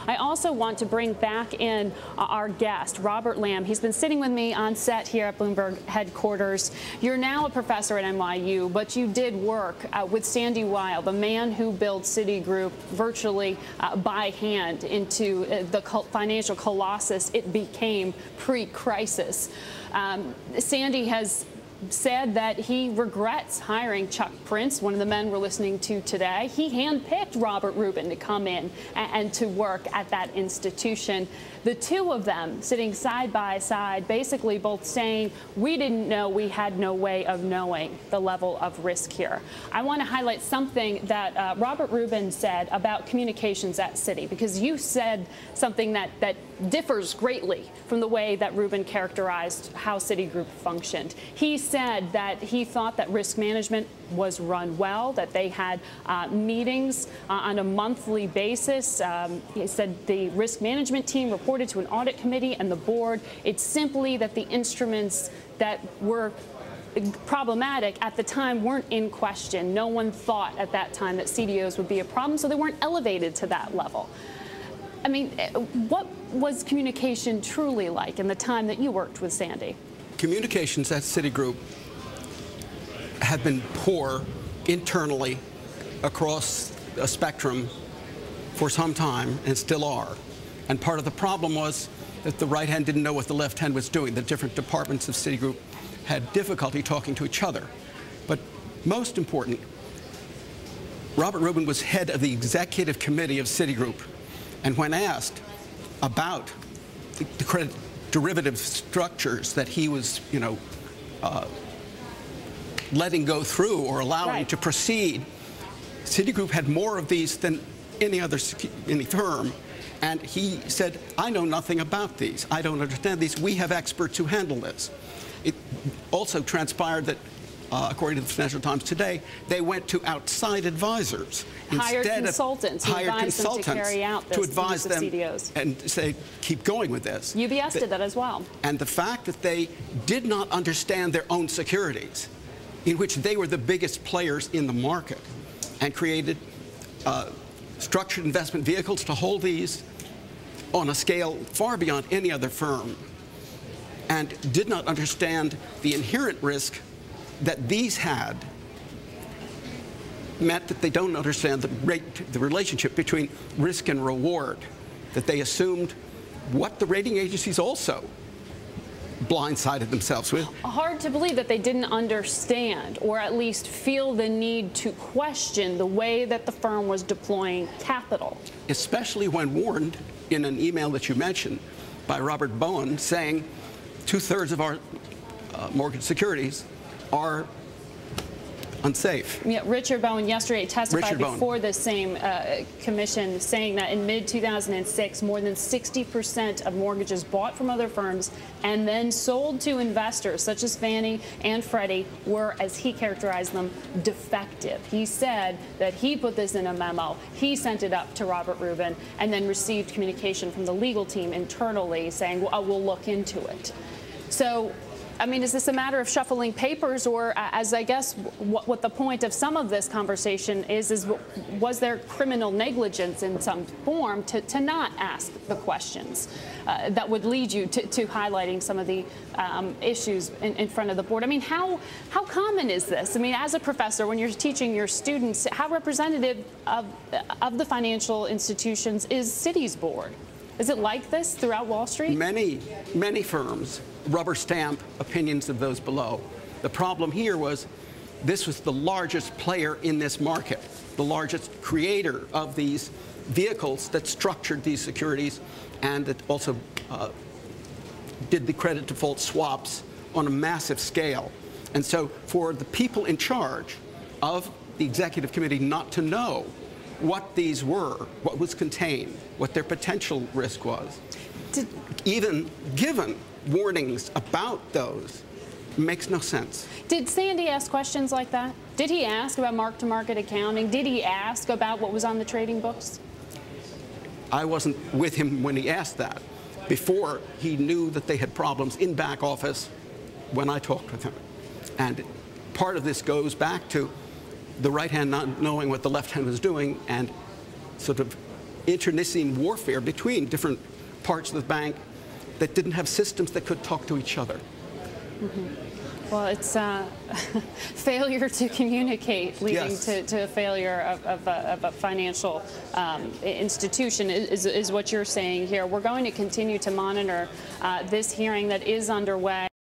I also want to bring back in our guest, Robert Lamb. He's been sitting with me on set here at Bloomberg headquarters. You're now a professor at NYU, but you did work with Sandy Weill, the man who built Citigroup virtually by hand into the financial colossus it became pre-crisis. Sandy has said that he regrets hiring Chuck Prince, one of the men we're listening to today. He handpicked Robert Rubin to come in and to work at that institution. The two of them sitting side by side, basically both saying, we didn't know, we had no way of knowing the level of risk here. I want to highlight something that Robert Rubin said about communications at Citi, because you said something that differs greatly from the way that Rubin characterized how Citigroup functioned. He said that he thought that risk management was run well, that they had meetings on a monthly basis. He said the risk management team reported to an audit committee and the board. It's simply that the instruments that were problematic at the time weren't in question. No one thought at that time that CDOs would be a problem, so they weren't elevated to that level. I mean, what was communication truly like in the time that you worked with Sandy? Communications at Citigroup have been poor internally across a spectrum for some time, and still are. And part of the problem was that the right hand didn't know what the left hand was doing. The different departments of Citigroup had difficulty talking to each other. But most important, Robert Rubin was head of the executive committee of Citigroup. And when asked about the credit derivative structures that he was, letting go through or allowing to proceed, Citigroup had more of these than any firm. And he said, I know nothing about these. I don't understand these. We have experts who handle this. It also transpired that, according to the Financial Times today, they went to outside advisors. Hired consultants to carry out this, to advise them CDOs. And say, keep going with this. UBS did that as well. And the fact that they did not understand their own securities, in which they were the biggest players in the market, and created structured investment vehicles to hold these on a scale far beyond any other firm, and did not understand the inherent risk that these had, meant that they don't understand the relationship between risk and reward, that they assumed what the rating agencies also blindsided themselves with. Hard to believe that they didn't understand, or at least feel the need to question the way that the firm was deploying capital. Especially when warned in an email that you mentioned by Robert Bowen, saying 2/3 of our mortgage securities are unsafe. Yeah, Richard Bowen yesterday testified before the same commission, saying that in mid-2006, more than 60% of mortgages bought from other firms and then sold to investors, such as Fannie and Freddie, were, as he characterized them, defective. He said that he put this in a memo, he sent it up to Robert Rubin, and then received communication from the legal team internally saying, well, we'll look into it. So, I mean, is this a matter of shuffling papers, or, as I guess what the point of some of this conversation is was there criminal negligence in some form to not ask the questions that would lead you to highlighting some of the issues in front of the board? I mean, how common is this? I mean, as a professor, when you're teaching your students, how representative of the financial institutions is Citi's board? Is it like this throughout Wall Street? Many firms rubber stamp opinions of those below. The problem here was this was the largest player in this market, the largest creator of these vehicles that structured these securities, and that also did the credit default swaps on a massive scale. And so for the people in charge of the executive committee not to know what these were, what was contained, what their potential risk was, even given warnings about those, makes no sense. Did Sandy ask questions like that? Did he ask about mark-to-market accounting? Did he ask about what was on the trading books? I wasn't with him when he asked that. Before he knew that they had problems in back office when I talked with him. And part of this goes back to the right hand not knowing what the left hand was doing and sort of internecine warfare between different parts of the bank that didn't have systems that could talk to each other. Well, it's failure to communicate leading to a failure of a financial institution is what you're saying here. We're going to continue to monitor this hearing that is underway.